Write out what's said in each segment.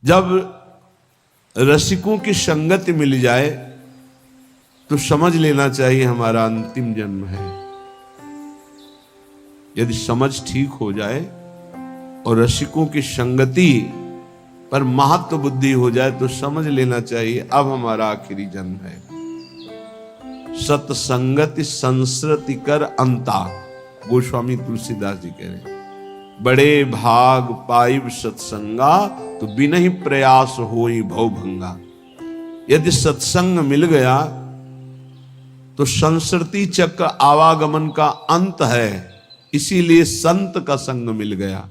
जब रसिकों की संगति मिल जाए तो समझ लेना चाहिए हमारा अंतिम जन्म है। यदि समझ ठीक हो जाए और रसिकों की संगति पर महत्व बुद्धि हो जाए तो समझ लेना चाहिए अब हमारा आखिरी जन्म है। सत्संगति संस्कृति कर अंता, गोस्वामी तुलसीदास जी कह रहे हैं, बड़े भाग पाइब सत्संगा तो बिना ही प्रयास होई भव भंगा। यदि सत्संग मिल गया तो संस्कृति चक्र आवागमन का अंत है, इसीलिए संत का संग मिल गया।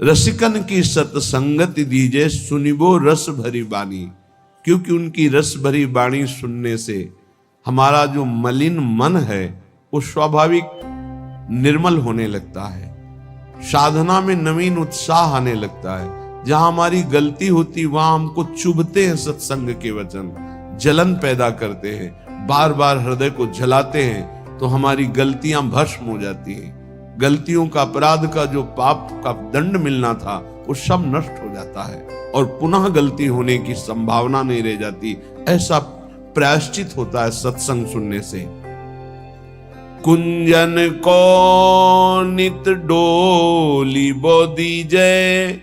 रसिकन की सत्संगति दीजे सुनिबो रस भरी बानी, क्योंकि उनकी रस भरी वाणी सुनने से हमारा जो मलिन मन है वो स्वाभाविक निर्मल होने लगता है, साधना में नवीन उत्साह आने लगता है। जहां हमारी गलती होती वहां हमको चुभते हैं सत्संग के वचन, जलन पैदा करते हैं, बार बार हृदय को जलाते हैं, तो हमारी गलतियां भस्म हो जाती हैं। गलतियों का, अपराध का जो पाप का दंड मिलना था वो सब नष्ट हो जाता है और पुनः गलती होने की संभावना नहीं रह जाती। ऐसा प्रायश्चित होता है सत्संग सुनने से। कुंजन को नित डोली बो दीजय,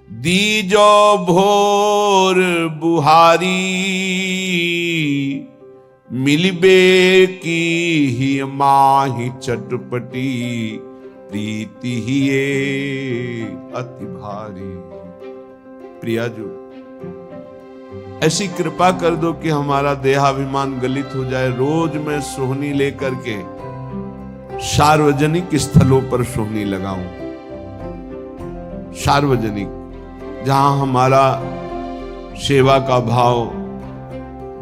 दीजो भोर बुहारी, मिलबे की ही माही चटपटी, प्रीति ही अति भारी। प्रियाजू, ऐसी कृपा कर दो कि हमारा देहाभिमान गलित हो जाए। रोज मैं सोहनी लेकर के सार्वजनिक स्थलों पर सोहनी लगाऊं, सार्वजनिक, जहां हमारा सेवा का भाव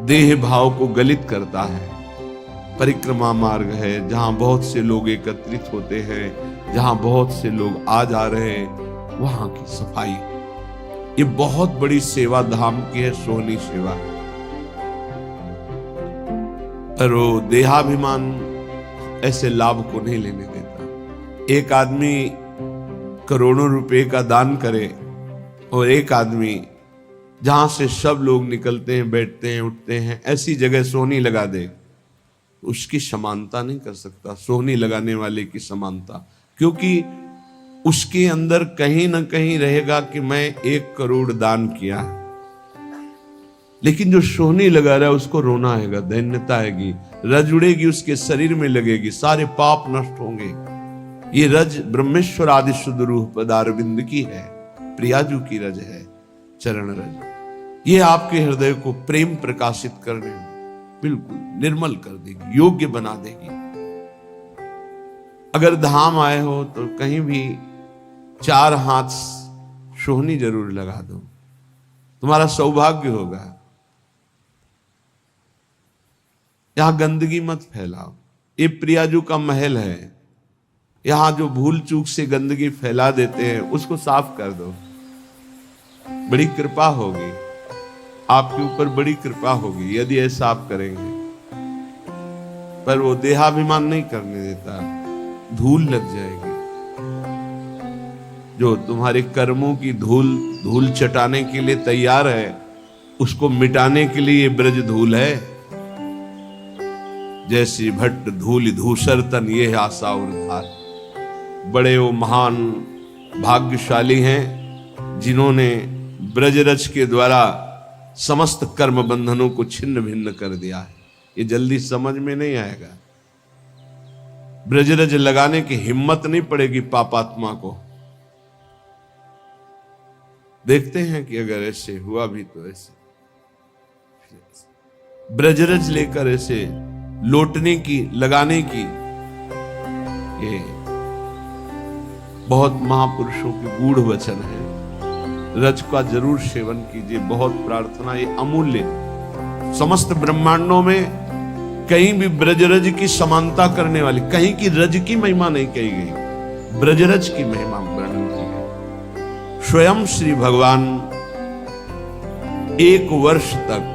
देह भाव को गलित करता है। परिक्रमा मार्ग है जहां बहुत से लोग एकत्रित होते हैं, जहां बहुत से लोग आ जा रहे हैं, वहां की सफाई, ये बहुत बड़ी सेवा धाम की है सोहनी सेवा। पर वो देहाभिमान ऐसे लाभ को नहीं लेने देता। एक आदमी करोड़ों रुपए का दान करे और एक आदमी जहां से सब लोग निकलते हैं, बैठते हैं, उठते हैं, ऐसी जगह सोहनी लगा दे, उसकी समानता नहीं कर सकता सोहनी लगाने वाले की समानता, क्योंकि उसके अंदर कहीं ना कहीं रहेगा कि मैं 1 करोड़ दान किया है। लेकिन जो सोहनी लगा रहा है उसको रोना आएगा, दैन्यता आएगी, रज उड़ेगी, उसके शरीर में लगेगी, सारे पाप नष्ट होंगे। ये रज ब्रह्मेश्वर आदि शुद्ध रूह पदारविंद की है, प्रियाजू की रज है, चरण रज। ये आपके हृदय को प्रेम प्रकाशित करने में बिल्कुल निर्मल कर देगी, योग्य बना देगी। अगर धाम आए हो तो कहीं भी 4 हाथ सोहनी जरूर लगा दो, तुम्हारा सौभाग्य होगा। यहां गंदगी मत फैलाओ, ये प्रियाजू का महल है, यहां जो भूल चूक से गंदगी फैला देते हैं उसको साफ कर दो, बड़ी कृपा होगी, आपके ऊपर बड़ी कृपा होगी यदि ऐसा आप करेंगे। पर वो देहाभिमान नहीं करने देता, धूल लग जाएगी। जो तुम्हारे कर्मों की धूल चटाने के लिए तैयार है, उसको मिटाने के लिए ये ब्रज धूल है। जैसी भट्ट धूल धूसर तन ये आशा और धार। बड़े वो महान भाग्यशाली हैं जिन्होंने ब्रजरज के द्वारा समस्त कर्म बंधनों को छिन्न भिन्न कर दिया है। ये जल्दी समझ में नहीं आएगा, ब्रजरज लगाने की हिम्मत नहीं पड़ेगी पापात्मा को। देखते हैं कि अगर ऐसे हुआ भी तो ऐसे ब्रजरज लेकर ऐसे लौटने की, लगाने की, ये बहुत महापुरुषों के गूढ़ वचन है। रज का जरूर सेवन कीजिए, बहुत प्रार्थना, ये अमूल्य। समस्त ब्रह्मांडों में कहीं भी ब्रजरज की समानता करने वाली, कहीं की रज की महिमा नहीं कही गई, ब्रजरज की महिमा वर्णन की गई। स्वयं श्री भगवान 1 वर्ष तक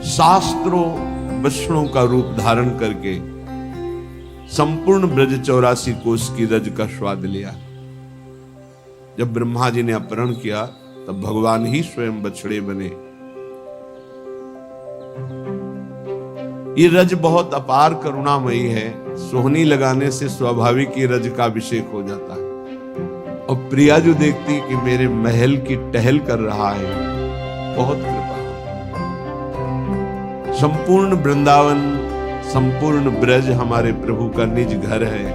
शास्त्रों वचनों का रूप धारण करके संपूर्ण ब्रज 84 कोष की रज का स्वाद लिया। जब ब्रह्मा जी ने अपहरण किया तब भगवान ही स्वयं बछड़े बने। ये रज बहुत अपार करुणामयी है। सोहनी लगाने से स्वाभाविक ही रज का अभिषेक हो जाता है। और प्रिया जो देखती कि मेरे महल की टहल कर रहा है, बहुत कृपा। संपूर्ण वृंदावन, संपूर्ण ब्रज हमारे प्रभु का निज घर है,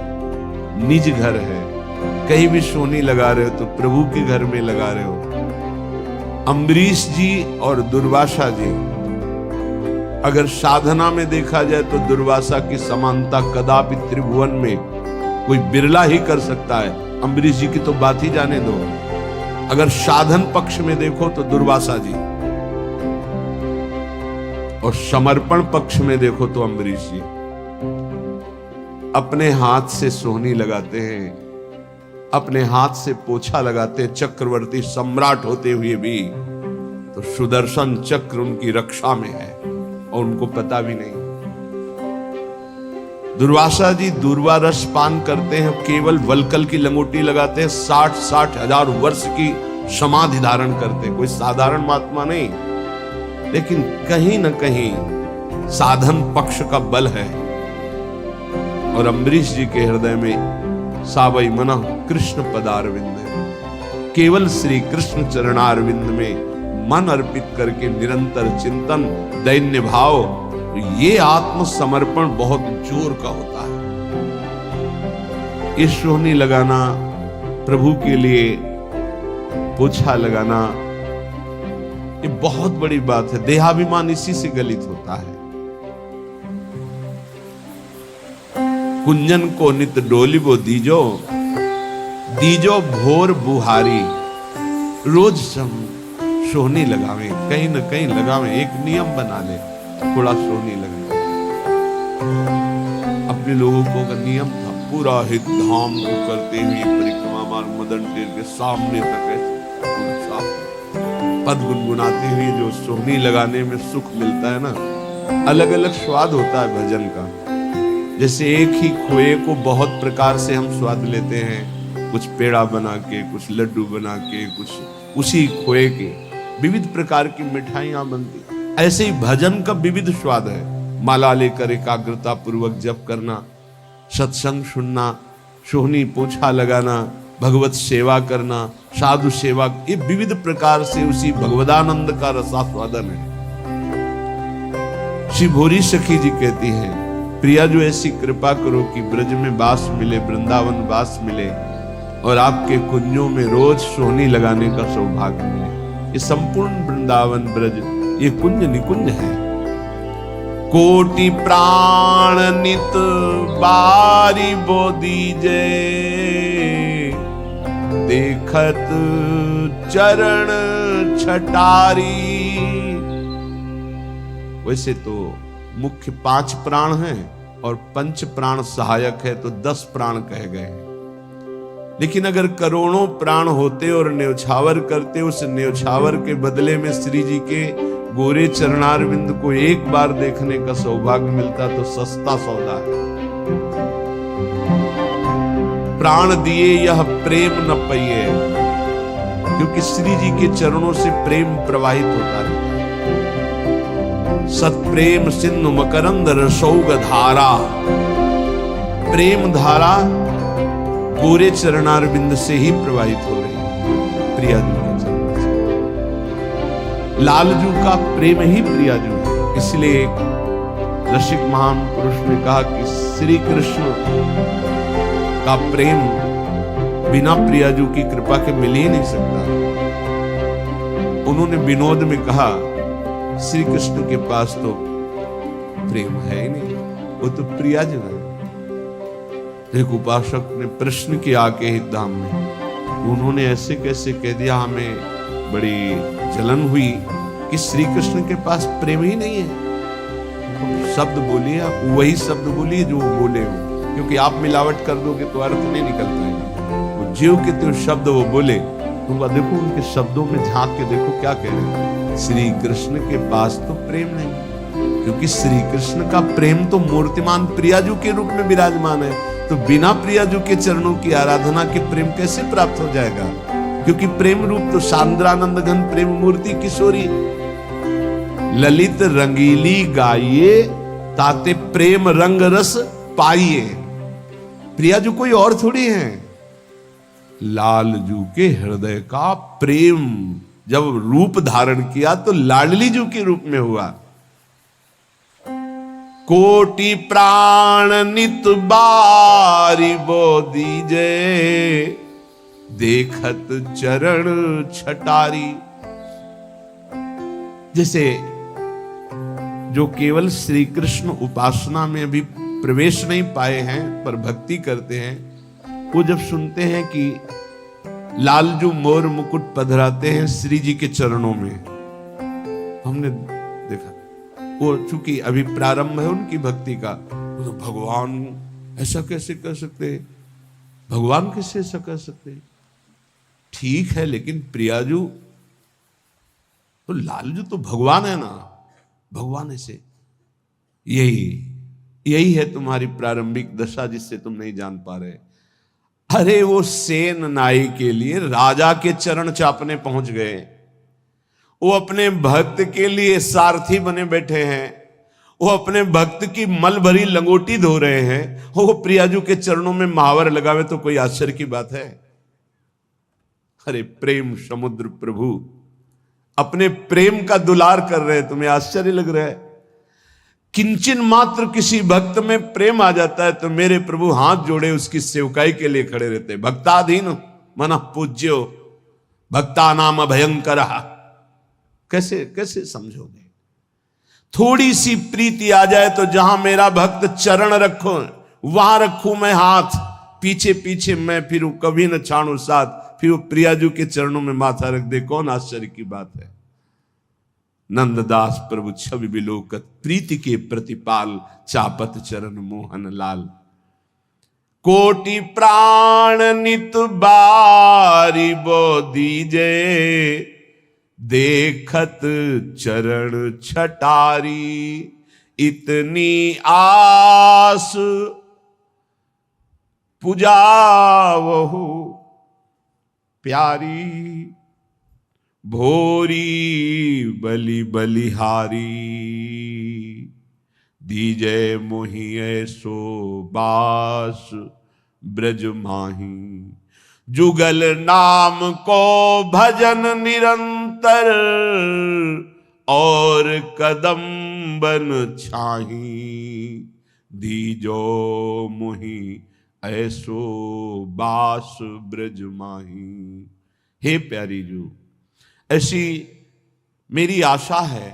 निज घर है। कहीं भी सोनी लगा रहे हो तो प्रभु के घर में लगा रहे हो। अम्बरीश जी और दुर्वासा जी, अगर साधना में देखा जाए तो दुर्वासा की समानता कदापि त्रिभुवन में कोई बिरला ही कर सकता है। अम्बरीश जी की तो बात ही जाने दो। अगर साधन पक्ष में देखो तो दुर्वासा जी, और समर्पण पक्ष में देखो तो अम्बरीश जी। अपने हाथ से सोहनी लगाते हैं, अपने हाथ से पोछा लगाते हैं, चक्रवर्ती सम्राट होते हुए भी। तो सुदर्शन चक्र उनकी रक्षा में है और उनको पता भी नहीं। दुर्वासा जी दूर्वा रस पान करते हैं, केवल वलकल की लंगोटी लगाते हैं, 60-60 हजार वर्ष की समाधि धारण करते हैं। कोई साधारण महात्मा नहीं, लेकिन कहीं न कहीं साधन पक्ष का बल है। और अम्बरीश जी के हृदय में सावई मना कृष्ण पदारविंद, केवल श्री कृष्ण चरणारविंद में मन अर्पित करके निरंतर चिंतन, दैन्य भाव, ये आत्मसमर्पण बहुत जोर का होता है। ये सोहनी लगाना, प्रभु के लिए पोछा लगाना, ये बहुत बड़ी बात है। देहाभिमान इसी से गलित होता है। कुंजन को नित डोलिबो दीजो, दीजो भोर बुहारी। रोज सोहनी लगावे, कहीं न कहीं लगावे, एक नियम बना ले, थोड़ा सोहनी लगावे। अपने लोगों को का नियम था, पूरा हित धाम को करते हुए परिक्रमा मार्ग मदन टेर के सामने तक पद गुनगुनाते हुए जो सोहनी लगाने में सुख मिलता है ना, अलग अलग स्वाद होता है भजन का। जैसे एक ही खोए को बहुत प्रकार से हम स्वाद लेते हैं, कुछ पेड़ा बना के, कुछ लड्डू बना के, कुछ उसी खोए के विविध प्रकार की मिठाइयां बनती। ऐसे ही भजन का विविध स्वाद है। माला लेकर एकाग्रता पूर्वक जप करना, सत्संग सुनना, सोहनी पोछा लगाना, भगवत सेवा करना, साधु सेवा, ये विविध प्रकार से उसी भगवदानंद का रसास्वादन है। श्री भोरी सखी जी कहती हैं, प्रिया जो ऐसी कृपा करो कि ब्रज में वास मिले, वृंदावन वास मिले, और आपके कुंजों में रोज सोहनी लगाने का सौभाग्य मिले। ये संपूर्ण वृंदावन ब्रज ये कुंज निकुंज है। कोटि प्राण नित बारी बोधी जय, देखत चरण छटारी। वैसे तो मुख्य 5 प्राण हैं और 5 प्राण सहायक है, तो 10 प्राण कहे गए हैं। लेकिन अगर करोड़ों प्राण होते और न्योछावर करते, उस न्योछावर के बदले में श्री जी के गोरे चरणारविंद को एक बार देखने का सौभाग्य मिलता तो सस्ता सौदा है। प्राण दिए यह प्रेम न पइए, क्योंकि श्री जी के चरणों से प्रेम प्रवाहित होता रहता है। सत्प्रेम सिंधु मकरंद रसौग धारा, प्रेम धारा गोरे चरणारविंद से ही प्रवाहित हो रही है। प्रिया जी के चरण से लालजू का प्रेम ही प्रियाजू है। इसलिए रसिक महान पुरुष ने कहा कि श्री कृष्ण का प्रेम बिना प्रियाजू की कृपा के मिल ही नहीं सकता। उन्होंने विनोद में कहा, श्री कृष्ण के पास तो प्रेम है ही नहीं, वो तो प्रियाजू है। एक उपासक ने प्रश्न किया के हित धाम में, उन्होंने ऐसे कैसे कह दिया, हमें बड़ी जलन हुई कि श्री कृष्ण के पास प्रेम ही नहीं है। शब्द बोलिए, आप वही शब्द बोलिए जो बोले हो, क्योंकि आप मिलावट कर दोगे तो अर्थ नहीं निकल पाएगा। जो के तो शब्द वो बोले, तुम देखो उनके शब्दों में झांक के देखो क्या कह रहे हैं। श्री कृष्ण के पास तो प्रेम नहीं, क्योंकि श्री कृष्ण का प्रेम तो मूर्तिमान प्रियाजू के रूप में विराजमान है। तो बिना प्रियाजू के चरणों की आराधना के प्रेम कैसे प्राप्त हो जाएगा? क्योंकि प्रेम रूप तो सांद्रानंद घन प्रेम मूर्ति किशोरी। ललित रंगीली गाइए ताते प्रेम रंग रस पाइए। प्रिया जो कोई और थोड़ी है, लालजू के हृदय का प्रेम जब रूप धारण किया तो लाडली जू के रूप में हुआ। कोटि प्राण नित बारी बो दीजे, देखत चरण छटारी। जैसे जो केवल श्री कृष्ण उपासना में भी प्रवेश नहीं पाए हैं पर भक्ति करते हैं, वो जब सुनते हैं कि लालजू मोर मुकुट पधराते हैं श्री जी के चरणों में, हमने देखा वो चूंकि अभी प्रारंभ है उनकी भक्ति का, तो भगवान ऐसा कैसे कर सकते, भगवान कैसे ऐसा कर सकते। ठीक है, लेकिन प्रियाजू तो लालजू तो भगवान है ना, भगवान ऐसे। यही है तुम्हारी प्रारंभिक दशा जिससे तुम नहीं जान पा रहे। अरे वो सेन नाई के लिए राजा के चरण चापने पहुंच गए, वो अपने भक्त के लिए सारथी बने बैठे हैं, वो अपने भक्त की मल भरी लंगोटी धो रहे हैं, वो प्रियाजू के चरणों में महावर लगावे तो कोई आश्चर्य की बात है। अरे प्रेम समुद्र प्रभु अपने प्रेम का दुलार कर रहे हैं, तुम्हें आश्चर्य लग रहा है। किंचन मात्र किसी भक्त में प्रेम आ जाता है तो मेरे प्रभु हाथ जोड़े उसकी सेवकाई के लिए खड़े रहते हैं। भक्ताधीन मन पूज्यो भक्ता नाम भयंकर। कैसे समझोगे? थोड़ी सी प्रीति आ जाए तो जहां मेरा भक्त चरण रखो वहां रखूं मैं हाथ, पीछे पीछे मैं फिरूं, कभी न छाड़ू साथ, फिर वो प्रियाजू के चरणों में माथा रख दे, कौन आश्चर्य की बात है। नंददास प्रभु छवि बिलोकत, प्रीति के प्रतिपाल, चापत चरण मोहन लाल। कोटि प्राण नित बारी बो दीजे, देखत चरण छटारी। इतनी आस पुजावहु प्यारी, भोरी बलि बलिहारी। दीजे मोहि ऐसो बास ब्रज माही, जुगल नाम को भजन निरंतर, और कदम बन छाही। दीजो मोहि ऐसो बास ब्रज माही। हे प्यारी जू, ऐसी मेरी आशा है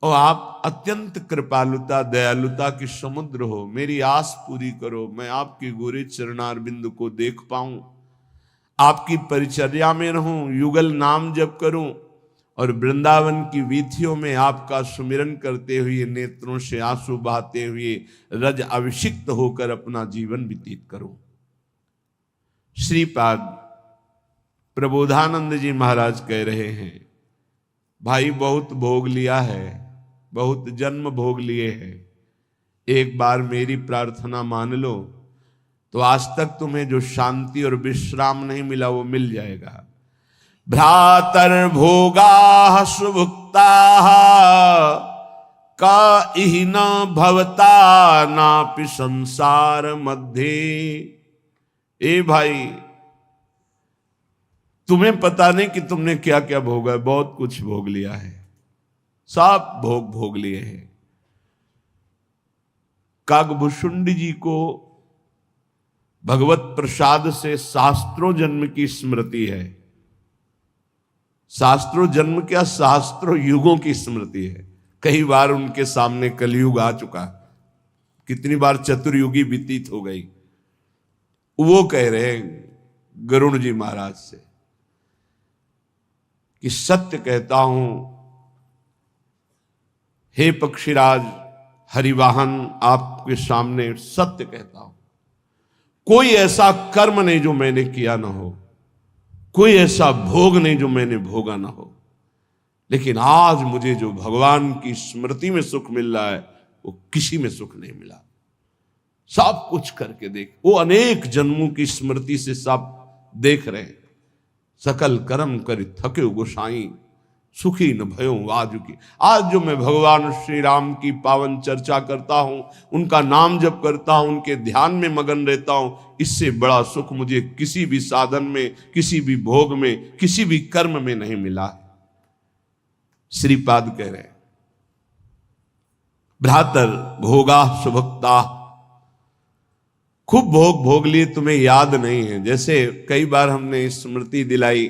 और आप अत्यंत कृपालुता दयालुता की समुद्र हो, मेरी आस पूरी करो। मैं आपके गोरे चरणारविंद को देख पाऊं, आपकी परिचर्या में रहूं, युगल नाम जप करूं और वृंदावन की वीथियों में आपका सुमिरन करते हुए, नेत्रों से आंसू बहाते हुए, रज अभिषिक्त होकर अपना जीवन व्यतीत करूं। श्रीपाद प्रबोधानंद जी महाराज कह रहे हैं, भाई बहुत भोग लिया है, बहुत जन्म भोग लिए हैं, एक बार मेरी प्रार्थना मान लो तो आज तक तुम्हें जो शांति और विश्राम नहीं मिला वो मिल जाएगा। भ्रातर भोगा सुभुक्ता का इहि न भवता नापि संसार मध्य। ए भाई, तुम्हें पता नहीं कि तुमने क्या क्या भोगा है, बहुत कुछ भोग लिया है, सब भोग लिए हैं। कागभूषुंडी जी को भगवत प्रसाद से शास्त्रों जन्म की स्मृति है। शास्त्रों जन्म क्या, शास्त्रों युगों की स्मृति है। कई बार उनके सामने कलयुग आ चुका, कितनी बार चतुर्युगी व्यतीत हो गई। वो कह रहे हैं गरुण जी महाराज से कि सत्य कहता हूं हे पक्षीराज हरिवाहन, आपके सामने सत्य कहता हूं, कोई ऐसा कर्म नहीं जो मैंने किया ना हो, कोई ऐसा भोग नहीं जो मैंने भोगा ना हो, लेकिन आज मुझे जो भगवान की स्मृति में सुख मिल रहा है वो किसी में सुख नहीं मिला। सब कुछ करके देख, वो अनेक जन्मों की स्मृति से सब देख रहे हैं, सकल कर्म कर थके गोसाई, सुखी न भयो आज की। आज जो मैं भगवान श्री राम की पावन चर्चा करता हूं, उनका नाम जप करता हूं, उनके ध्यान में मगन रहता हूं, इससे बड़ा सुख मुझे किसी भी साधन में, किसी भी भोग में, किसी भी कर्म में नहीं मिला है। श्रीपाद कह रहे हैं, भ्रातर भोगा सुभक्ता, खूब भोग भोग लिए, तुम्हें याद नहीं है। जैसे कई बार हमने स्मृति दिलाई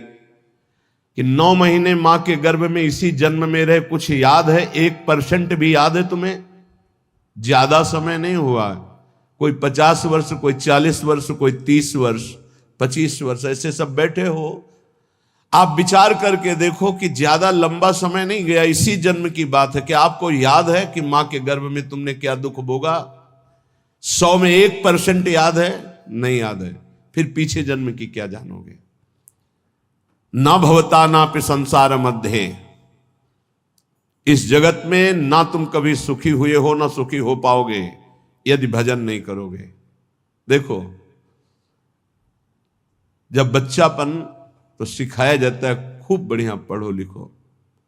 कि 9 महीने मां के गर्भ में इसी जन्म में रहे, कुछ याद है? 1% भी याद है तुम्हें? ज्यादा समय नहीं हुआ, कोई 50 वर्ष, कोई 40 वर्ष, कोई 30 वर्ष, 25 वर्ष, ऐसे सब बैठे हो। आप विचार करके देखो कि ज्यादा लंबा समय नहीं गया, इसी जन्म की बात है। क्या आपको याद है कि मां के गर्भ में तुमने क्या दुख भोगा? 100 में 1% याद है? नहीं याद है। फिर पीछे जन्म की क्या जानोगे? ना भवता ना पे संसार मध्य, इस जगत में ना तुम कभी सुखी हुए हो, ना सुखी हो पाओगे यदि भजन नहीं करोगे। देखो, जब बच्चापन तो सिखाया जाता है खूब बढ़िया पढ़ो लिखो,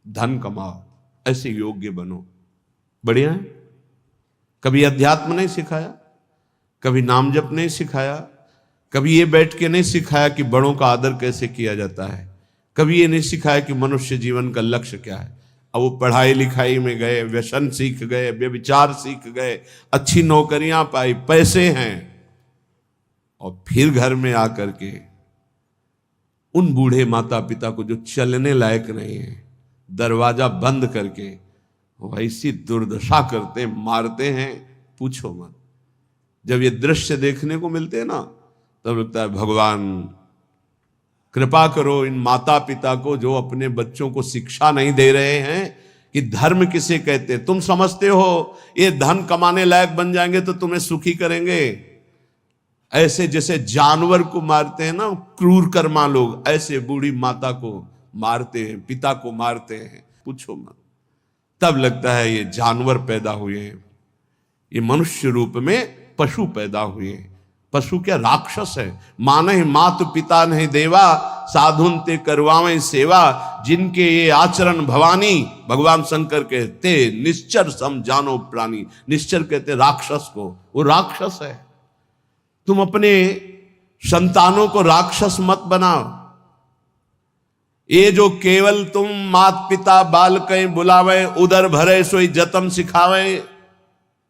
धन कमाओ, ऐसे योग्य बनो, बढ़िया है। कभी अध्यात्म नहीं सिखाया, कभी नाम जप नहीं सिखाया, कभी ये बैठ के नहीं सिखाया कि बड़ों का आदर कैसे किया जाता है, कभी ये नहीं सिखाया कि मनुष्य जीवन का लक्ष्य क्या है। अब वो पढ़ाई लिखाई में गए, व्यसन सीख गए, व्यभिचार सीख गए, अच्छी नौकरियां पाई, पैसे हैं, और फिर घर में आकर के उन बूढ़े माता पिता को जो चलने लायक नहीं है, दरवाजा बंद करके वैसी दुर्दशा करते, मारते हैं, पूछो मत। जब ये दृश्य देखने को मिलते हैं ना, तब लगता है भगवान कृपा करो इन माता पिता को जो अपने बच्चों को शिक्षा नहीं दे रहे हैं कि धर्म किसे कहते। तुम समझते हो ये धन कमाने लायक बन जाएंगे तो तुम्हें सुखी करेंगे, ऐसे जैसे जानवर को मारते हैं ना क्रूर कर्मा लोग, ऐसे बूढ़ी माता को मारते हैं, पिता को मारते हैं, पूछो मत। तब लगता है ये जानवर पैदा हुए हैं, ये मनुष्य रूप में पशु पैदा हुए हैं। पशु क्या, राक्षस है। माने मातु पिता नहीं देवा, साधुन ते करवावें सेवा, जिनके ये आचरण भवानी, भगवान शंकर कहते निश्चर सम जानो प्राणी। निश्चर कहते राक्षस को, वो राक्षस है। तुम अपने संतानों को राक्षस मत बनाओ। ये जो केवल तुम मात पिता बाल कहीं बुलावे, उदर भरे सोई जतन सिखावे,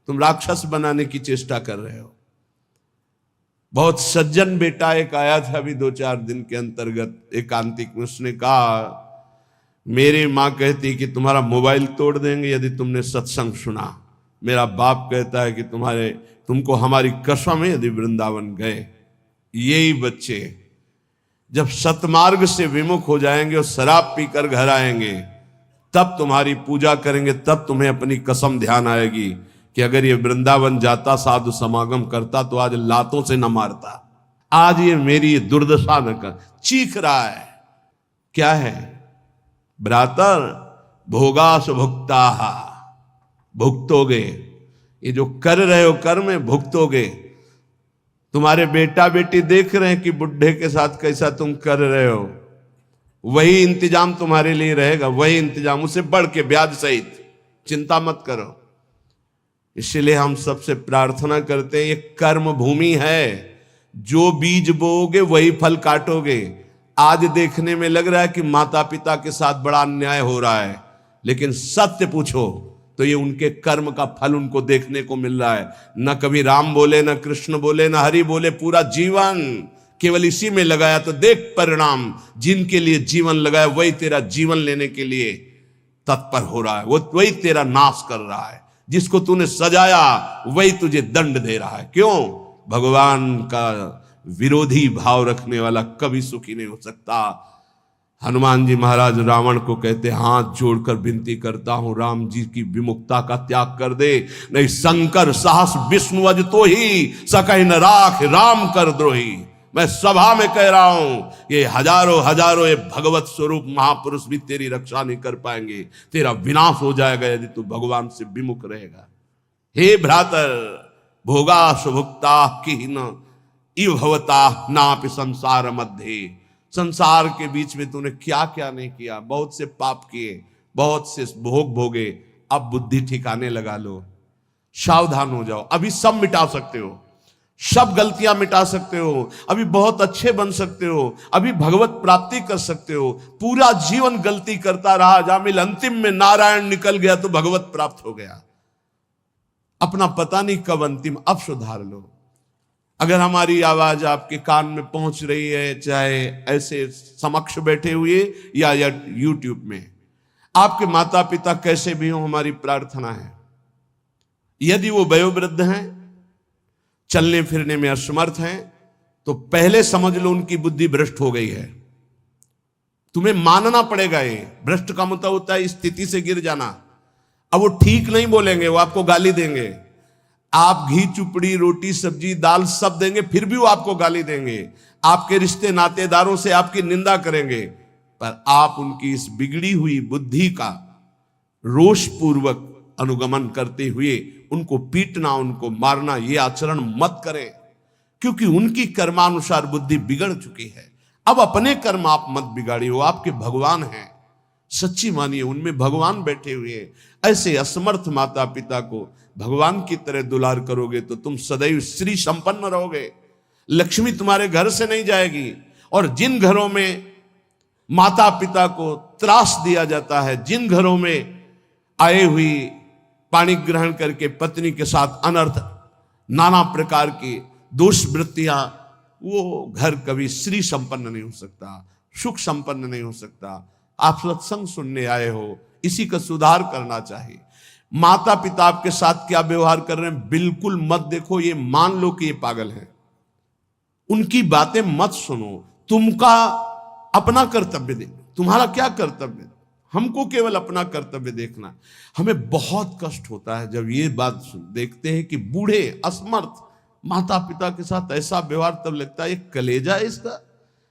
तुम राक्षस बनाने की चेष्टा कर रहे हो। बहुत सज्जन बेटा एक आया था अभी 2-4 दिन के अंतर्गत एकांतिक में, उसने कहा मेरी माँ कहती कि तुम्हारा मोबाइल तोड़ देंगे यदि तुमने सत्संग सुना। मेरा बाप कहता है कि तुमको हमारी कसम है यदि वृंदावन गए। यही बच्चे जब सतमार्ग से विमुख हो जाएंगे और शराब पीकर घर आएंगे, तब तुम्हारी पूजा करेंगे, तब तुम्हें अपनी कसम ध्यान आएगी कि अगर ये वृंदावन जाता, साधु समागम करता, तो आज लातों से न मारता। आज ये मेरी दुर्दशा न कर। चीख रहा है, क्या है? भ्रातर भोगास भुक्ता, भुगतोगे। ये जो कर रहे हो कर्म भुगतोगे। तुम्हारे बेटा बेटी देख रहे हैं कि बुढ़े के साथ कैसा तुम कर रहे हो, वही इंतजाम तुम्हारे लिए रहेगा, वही इंतजाम, उससे बढ़ के ब्याज सहित। चिंता मत करो। इसलिए हम सबसे प्रार्थना करते हैं, ये कर्म भूमि है, जो बीज बोओगे वही फल काटोगे। आज देखने में लग रहा है कि माता पिता के साथ बड़ा अन्याय हो रहा है, लेकिन सत्य पूछो तो ये उनके कर्म का फल उनको देखने को मिल रहा है। न कभी राम बोले, न कृष्ण बोले, न हरि बोले, पूरा जीवन केवल इसी में लगाया। तो देख परिणाम, जिनके लिए जीवन लगाया वही तेरा जीवन लेने के लिए तत्पर हो रहा है, वो वही तेरा नाश कर रहा है। जिसको तूने सजाया वही तुझे दंड दे रहा है। क्यों? भगवान का विरोधी भाव रखने वाला कभी सुखी नहीं हो सकता। हनुमान जी महाराज रावण को कहते, हाथ जोड़कर विनती करता हूं राम जी की विमुखता का त्याग कर दे, नहीं शंकर साहस विष्णु अज तो ही सकहि न राख राम कर द्रोही। मैं सभा में कह रहा हूं, ये हजारों ये भगवत स्वरूप महापुरुष भी तेरी रक्षा नहीं कर पाएंगे। तेरा विनाश हो जाएगा यदि तू भगवान से विमुख रहेगा। हे भ्रातर भोगा सुभुक्ता की न इव भवता नापि संसार मध्य, संसार के बीच में तूने क्या क्या नहीं किया, बहुत से पाप किए, बहुत से भोग भोगे, अब बुद्धि ठिकाने लगा लो, सावधान हो जाओ। अभी सब मिटा सकते हो, सब गलतियां मिटा सकते हो, अभी बहुत अच्छे बन सकते हो, अभी भगवत प्राप्ति कर सकते हो। पूरा जीवन गलती करता रहा, जामिल अंतिम में नारायण निकल गया तो भगवत प्राप्त हो गया। अपना पता नहीं कब अंतिम, अब सुधार लो। अगर हमारी आवाज आपके कान में पहुंच रही है, चाहे ऐसे समक्ष बैठे हुए या यूट्यूब में, आपके माता पिता कैसे भी हो, हमारी प्रार्थना है यदि वो वयोवृद्ध हैं, चलने फिरने में असमर्थ हैं, तो पहले समझ लो उनकी बुद्धि भ्रष्ट हो गई है। तुम्हें मानना पड़ेगा। ये भ्रष्ट का मतलब होता है स्थिति से गिर जाना। अब वो ठीक नहीं बोलेंगे, वो आपको गाली देंगे। आप घी चुपड़ी रोटी सब्जी दाल सब देंगे, फिर भी वो आपको गाली देंगे। आपके रिश्ते नातेदारों से आपकी निंदा करेंगे, पर आप उनकी इस बिगड़ी हुई बुद्धि का रोष पूर्वक अनुगमन करते हुए उनको पीटना, उनको मारना, ये आचरण मत करें, क्योंकि उनकी कर्मानुसार बुद्धि बिगड़ चुकी है। अब अपने कर्म आप मत बिगाड़िए, वो आपके भगवान हैं, सच्ची मानिए उनमें भगवान बैठे हुए हैं। ऐसे असमर्थ माता पिता को भगवान की तरह दुलार करोगे तो तुम सदैव श्री संपन्न रहोगे, लक्ष्मी तुम्हारे घर से नहीं जाएगी। और जिन घरों में माता पिता को त्रास दिया जाता है, जिन घरों में आए हुई पानी ग्रहण करके पत्नी के साथ अनर्थ नाना प्रकार की दोष वृत्तियां, वो घर कभी श्री संपन्न नहीं हो सकता, सुख संपन्न नहीं हो सकता। आप सत्संग सुनने आए हो, इसी का सुधार करना चाहिए। माता पिता आपके साथ क्या व्यवहार कर रहे हैं बिल्कुल मत देखो, ये मान लो कि ये पागल है, उनकी बातें मत सुनो। तुमका अपना कर्तव्य दे, तुम्हारा क्या कर्तव्य, हमको केवल अपना कर्तव्य देखना। हमें बहुत कष्ट होता है जब ये बात देखते हैं कि बूढ़े असमर्थ माता पिता के साथ ऐसा व्यवहार, तब लगता है ये कलेजा है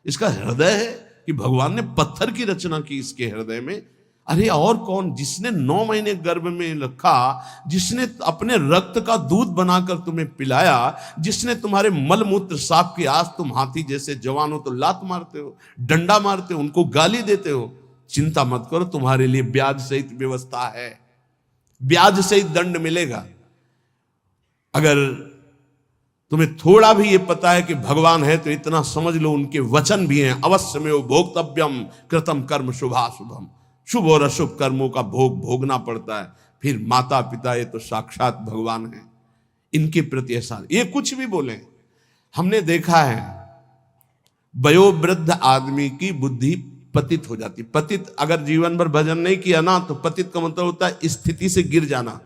इसका हृदय है कि भगवान ने पत्थर की रचना की इसके हृदय में। अरे और कौन, जिसने 9 महीने गर्भ में रखा, जिसने अपने रक्त का दूध बनाकर तुम्हें पिलाया, जिसने तुम्हारे मल मूत्र साफ किया, आज तुम हाथी जैसे जवान हो तो लात मारते हो, डंडा मारते हो, उनको गाली देते हो। चिंता मत करो, तुम्हारे लिए ब्याज सहित व्यवस्था है, ब्याज सहित दंड मिलेगा। अगर तुम्हें थोड़ा भी ये पता है कि भगवान है तो इतना समझ लो उनके वचन भी हैं, अवश्य में वो भोक्तव्यम कृतम कर्म शुभाशुभम, शुभ और अशुभ कर्मों का भोग भोगना पड़ता है। फिर माता पिता ये तो साक्षात भगवान है, इनके प्रति ऐसा ये कुछ भी बोले। हमने देखा है वयोवृद्ध आदमी की बुद्धि पतित हो जाती। पतित अगर जीवन भर भजन नहीं किया ना, तो पतित का मतलब होता है स्थिति से गिर जाना,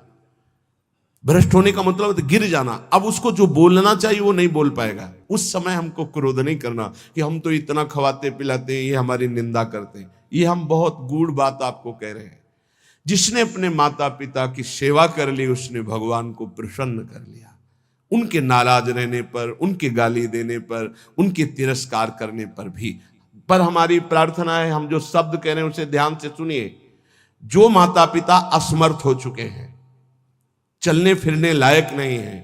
भ्रष्ट होने का मतलब है गिर जाना। अब उसको जो बोलना चाहिए वो नहीं बोल पाएगा। उस समय हमको क्रोध नहीं करना कि हम तो इतना खवाते पिलाते हैं, ये हमारी निंदा करते हैं। ये हम बहुत गूढ़ बात आपको कह रहे हैं। जिसने अपने माता पिता की सेवा कर ली, उसने भगवान को प्रसन्न कर लिया। उनके नाराज रहने पर, उनके गाली देने पर, उनके तिरस्कार करने पर भी। पर हमारी प्रार्थना है, हम जो शब्द कह रहे हैं उसे ध्यान से सुनिए। जो माता पिता असमर्थ हो चुके हैं, चलने फिरने लायक नहीं है,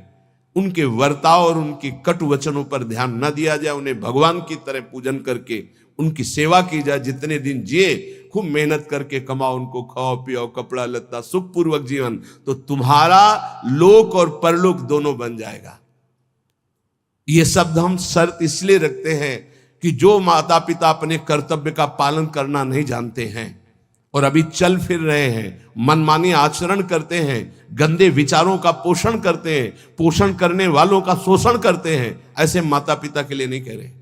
उनके वर्ताव और उनकी कटु वचनों पर ध्यान न दिया जाए, उन्हें भगवान की तरह पूजन करके उनकी सेवा की जाए। जितने दिन जिए खूब मेहनत करके कमाओ, उनको खाओ पियो, कपड़ा लत्ता, सुखपूर्वक जीवन, तो तुम्हारा लोक और परलोक दोनों बन जाएगा। ये शब्द हम शर्त इसलिए रखते हैं कि जो माता पिता अपने कर्तव्य का पालन करना नहीं जानते हैं और अभी चल फिर रहे हैं, मनमानी आचरण करते हैं, गंदे विचारों का पोषण करते हैं, पोषण करने वालों का शोषण करते हैं, ऐसे माता पिता के लिए नहीं कह रहे।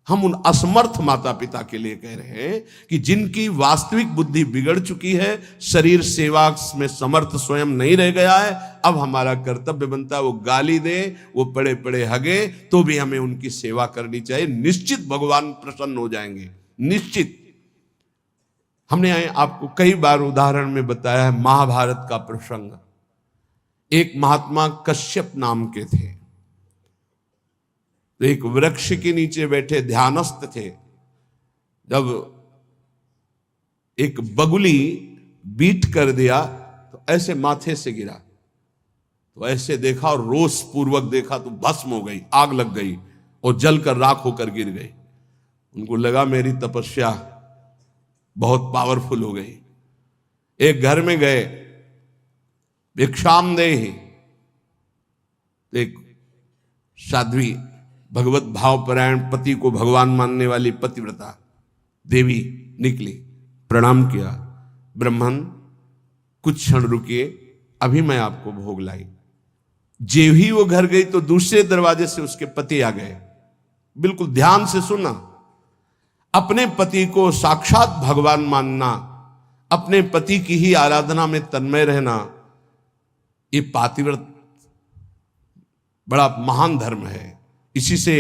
हम उन असमर्थ माता पिता के लिए कह रहे हैं कि जिनकी वास्तविक बुद्धि बिगड़ चुकी है, शरीर सेवा में समर्थ स्वयं नहीं रह गया है। अब हमारा कर्तव्य बनता है वो गाली दे, वो पड़े पड़े हगे, तो भी हमें उनकी सेवा करनी चाहिए। निश्चित भगवान प्रसन्न हो जाएंगे, निश्चित। हमने आपको कई बार उदाहरण में बताया है महाभारत का प्रसंग। एक महात्मा कश्यप नाम के थे, तो एक वृक्ष के नीचे बैठे ध्यानस्थ थे। जब एक बगुली बीट कर दिया तो ऐसे माथे से गिरा, तो ऐसे देखा और रोष पूर्वक देखा तो भस्म हो गई, आग लग गई और जलकर राख होकर गिर गई। उनको लगा मेरी तपस्या बहुत पावरफुल हो गई। एक घर में गए, भिक्षामदेहि, एक साध्वी भगवत भावपरायण पति को भगवान मानने वाली पतिव्रता देवी निकली, प्रणाम किया, ब्राह्मण कुछ क्षण रुकिए, अभी मैं आपको भोग लाई। जे ही वो घर गई तो दूसरे दरवाजे से उसके पति आ गए। बिल्कुल ध्यान से सुना, अपने पति को साक्षात भगवान मानना, अपने पति की ही आराधना में तन्मय रहना, ये पातिव्रत बड़ा महान धर्म है। इसी से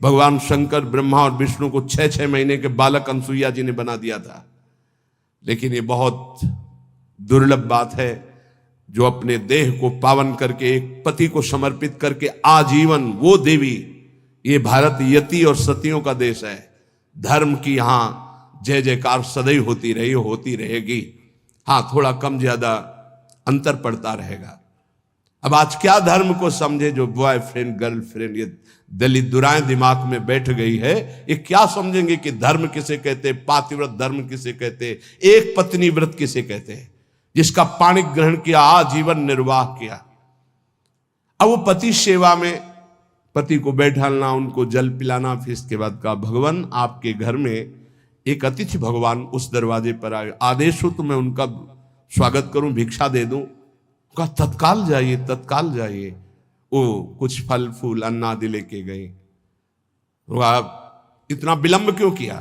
भगवान शंकर, ब्रह्मा और विष्णु को 6-6 महीने के बालक अनसुईया जी ने बना दिया था। लेकिन ये बहुत दुर्लभ बात है जो अपने देह को पावन करके एक पति को समर्पित करके आजीवन वो देवी, ये भारत यति और सतियों का देश है। धर्म की यहां जय जयकार सदैव होती रही, होती रहेगी। हाँ, थोड़ा कम ज्यादा अंतर पड़ता रहेगा। अब आज क्या धर्म को समझे जो बॉयफ्रेंड गर्लफ्रेंड ये दलित दुराएं दिमाग में बैठ गई है, ये क्या समझेंगे कि धर्म किसे कहते, पातिव्रत धर्म किसे कहते, एक पत्नी व्रत किसे कहते हैं, जिसका पाणी ग्रहण किया, आजीवन निर्वाह किया। अब वो पति सेवा में पति को बैठालना, उनको जल पिलाना, फिर इसके बाद कहा भगवान आपके घर में एक अतिथि भगवान उस दरवाजे पर आए, आदेश हो तो मैं उनका स्वागत करूं, भिक्षा दे दूं। कहा तत्काल जाइए, तत्काल जाइए। वो कुछ फल फूल अन्न आदि लेके गए। आप इतना विलंब क्यों किया?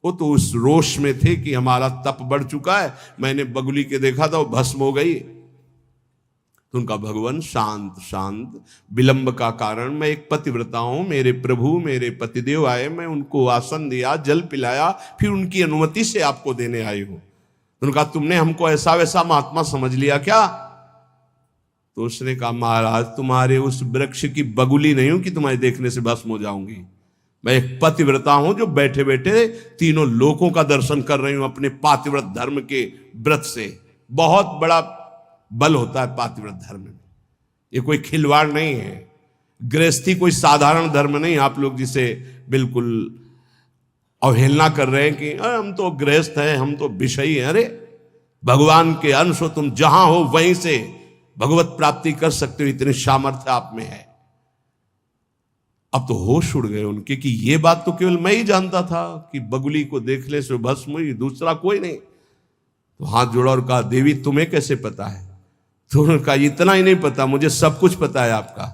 वो तो उस रोष में थे कि हमारा तप बढ़ चुका है, मैंने बगुली के देखा था वो भस्म हो गई। तो उनका भगवान शांत शांत, विलंब का कारण, मैं एक पतिव्रता हूं, मेरे प्रभु मेरे पतिदेव आए, मैं उनको आसन दिया, जल पिलाया, फिर उनकी अनुमति से आपको देने आई हूं। तो उनका तुमने हमको ऐसा वैसा महात्मा समझ लिया क्या? तो उसने कहा महाराज तुम्हारे उस वृक्ष की बगुली नहीं हूं कि तुम्हारे देखने से भस्म हो जाऊंगी। मैं एक पतिव्रता हूं जो बैठे बैठे तीनों लोकों का दर्शन कर रही हूं अपने पातिव्रत धर्म के व्रत से। बहुत बड़ा बल होता है पातिव्रत धर्म में, ये कोई खिलवाड़ नहीं है। गृहस्थी कोई साधारण धर्म नहीं, आप लोग जिसे बिल्कुल अवहेलना कर रहे हैं कि हम तो गृहस्थ हैं, हम तो विषयी हैं। अरे भगवान के अंश हो, तुम जहां हो वहीं से भगवत प्राप्ति कर सकते हो, इतने सामर्थ्य आप में है। अब तो होश उड़ गए उनके कि ये बात तो केवल मैं ही जानता था कि बगुली को देखने से भस्म हुई, दूसरा कोई नहीं। तो हाथ जोड़ा और कहा देवी तुम्हें कैसे पता है? तो उन्होंने कहा इतना ही नहीं पता, मुझे सब कुछ पता है आपका,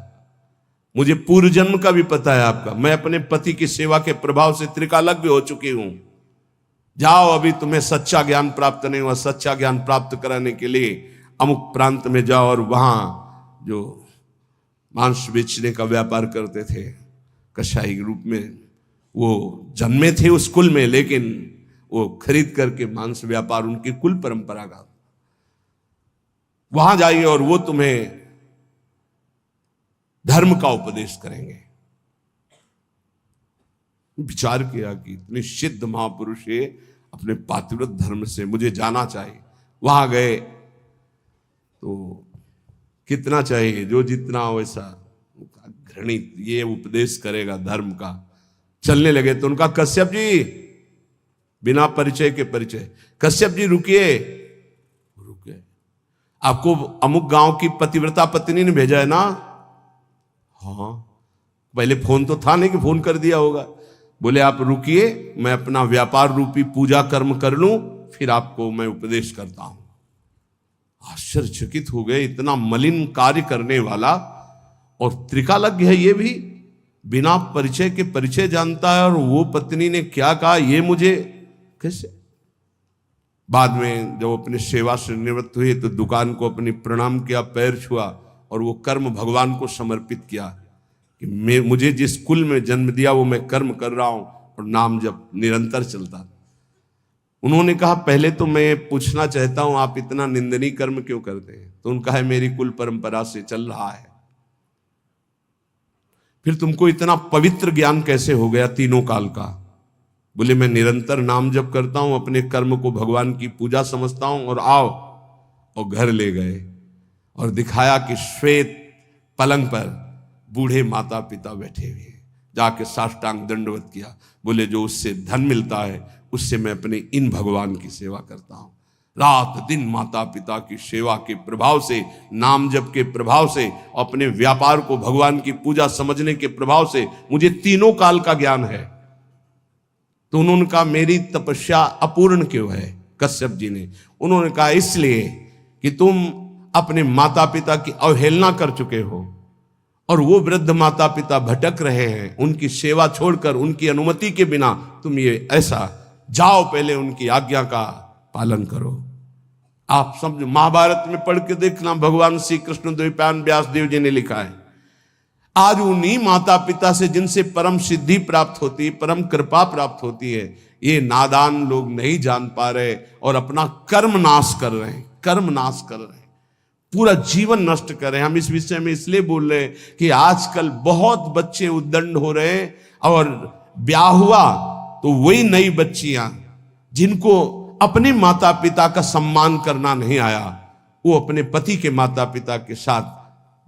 मुझे पूर्व जन्म का भी पता है आपका। मैं अपने पति की सेवा के प्रभाव से त्रिकालज्ञ हो चुकी हूं। जाओ, अभी तुम्हें सच्चा ज्ञान प्राप्त नहीं हुआ, सच्चा ज्ञान प्राप्त कराने के लिए अमुक प्रांत में जाओ और वहां जो मांस बेचने का व्यापार करते थे कसाई के रूप में, वो जन्मे थे उस कुल में, लेकिन वो खरीद करके मांस व्यापार उनकी कुल परंपरा का, वहां जाइए और वो तुम्हें धर्म का उपदेश करेंगे। विचार किया कि इतने सिद्ध महापुरुष है, अपने पातिव्रत धर्म से मुझे जाना चाहिए। वहां गए तो कितना चाहिए, जो जितना वैसा घृणित ये उपदेश करेगा धर्म का। चलने लगे तो उनका कश्यप जी, बिना परिचय के परिचय, कश्यप जी रुकिए, रुके, आपको अमुक गांव की पतिव्रता पत्नी ने भेजा है ना? हाँ, पहले फोन तो था नहीं कि फोन कर दिया होगा। बोले आप रुकिए, मैं अपना व्यापार रूपी पूजा कर्म कर लूं, फिर आपको मैं उपदेश करता हूं। आश्चर्यचकित हो गए, इतना मलिन कार्य करने वाला और त्रिकालज्ञ है, ये भी बिना परिचय के परिचय जानता है, और वो पत्नी ने क्या कहा ये मुझे कैसे? बाद में जब अपनी सेवा से निवृत्त हुए तो दुकान को अपनी प्रणाम किया, पैर छुआ और वो कर्म भगवान को समर्पित किया कि मुझे जिस कुल में जन्म दिया वो मैं कर्म कर रहा हूं और नाम जब निरंतर चलता। उन्होंने कहा पहले तो मैं पूछना चाहता हूं आप इतना निंदनीय कर्म क्यों करते हैं? तो उनका है मेरी कुल परंपरा से चल रहा है। फिर तुमको इतना पवित्र ज्ञान कैसे हो गया तीनों काल का? बोले मैं निरंतर नाम जप करता हूं, अपने कर्म को भगवान की पूजा समझता हूं। और आओ, और घर ले गए और दिखाया कि श्वेत पलंग पर बूढ़े माता पिता बैठे हुए, जाके साष्टांग दंडवत किया, बोले जो उससे धन मिलता है उससे मैं अपने इन भगवान की सेवा करता हूं। रात दिन माता पिता की सेवा के प्रभाव से, नाम जप के प्रभाव से, अपने व्यापार को भगवान की पूजा समझने के प्रभाव से मुझे तीनों काल का ज्ञान है। तो उन्होंने कहा मेरी तपस्या अपूर्ण क्यों है? कश्यप जी ने उन्होंने कहा इसलिए कि तुम अपने माता पिता की अवहेलना कर चुके हो और वो वृद्ध माता पिता भटक रहे हैं, उनकी सेवा छोड़कर उनकी अनुमति के बिना तुम ये ऐसा, जाओ पहले उनकी आज्ञा का पालन करो। आप समझो, महाभारत में पढ़ के देखना, भगवान श्री कृष्ण द्वैपायन व्यास देव जी ने लिखा है, आज उन्हीं माता पिता से जिनसे परम सिद्धि प्राप्त होती है, परम कृपा प्राप्त होती है, ये नादान लोग नहीं जान पा रहे और अपना कर्म नाश कर रहे हैं, कर्म नाश कर रहे हैं, पूरा जीवन नष्ट कर रहे हैं। हम इस विषय में इसलिए बोल रहे हैं कि आजकल बहुत बच्चे उद्दंड हो रहे हैं और ब्याह हुआ तो वही नई बच्चियां जिनको अपने माता पिता का सम्मान करना नहीं आया, वो अपने पति के माता पिता के साथ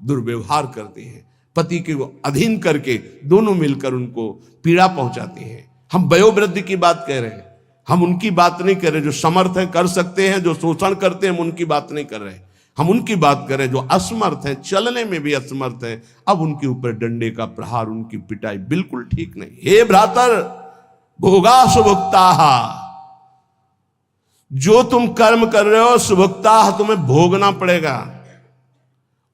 दुर्व्यवहार करती हैं, पति के अधीन करके दोनों मिलकर उनको पीड़ा पहुंचाती हैं। हम वयोवृद्धि की बात कह रहे हैं, हम उनकी बात नहीं कर रहे जो समर्थ है कर सकते हैं, जो शोषण करते हैं हम उनकी बात नहीं कर रहे, हम उनकी बात कर रहे हैं जो असमर्थ है, चलने में भी असमर्थ है। अब उनके ऊपर डंडे का प्रहार, उनकी पिटाई बिल्कुल ठीक नहीं। हे भ्रातर भोगा सुभुक्ता, जो तुम कर्म कर रहे हो सुभुक्ता तुम्हें भोगना पड़ेगा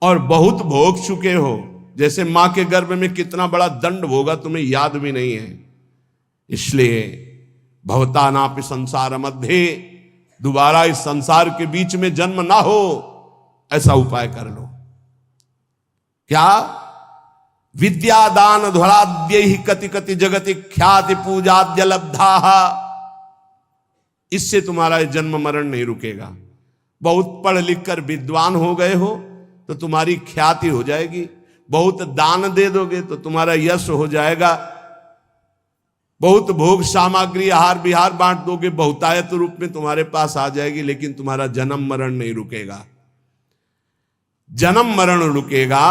और बहुत भोग चुके हो। जैसे मां के गर्भ में कितना बड़ा दंड भोगा तुम्हें याद भी नहीं है। इसलिए भवता नापि संसार मध्य, दोबारा इस संसार के बीच में जन्म ना हो, ऐसा उपाय कर लो। क्या? विद्या दान ध्वराद्य ही कति कति जगति ख्याति पूजाद्य लब्धा, इससे तुम्हारा जन्म मरण नहीं रुकेगा। बहुत पढ़ लिख कर विद्वान हो गए हो तो तुम्हारी ख्याति हो जाएगी, बहुत दान दे दोगे तो तुम्हारा यश हो जाएगा, बहुत भोग सामग्री आहार विहार बांट दोगे, बहुतायत रूप में तुम्हारे पास आ जाएगी, लेकिन तुम्हारा जन्म मरण नहीं रुकेगा। जन्म मरण रुकेगा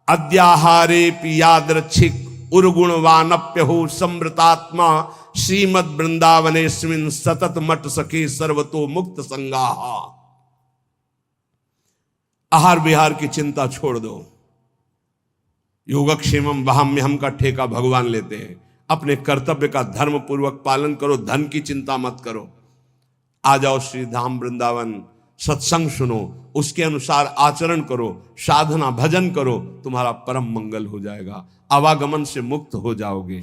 अद्याहारे पियादृच्छिक उर्गुणवानप्य हो समृतात्मा श्रीमद वृंदावनेस्मिन सतत मट सके सर्वतो मुक्त संगाहा। आहार विहार की चिंता छोड़ दो, योगक्षेमम वहाम्यहम का ठेका भगवान लेते हैं। अपने कर्तव्य का धर्म पूर्वक पालन करो, धन की चिंता मत करो। आ जाओ श्री धाम वृंदावन, सत्संग सुनो, उसके अनुसार आचरण करो, साधना भजन करो, तुम्हारा परम मंगल हो जाएगा, आवागमन से मुक्त हो जाओगे।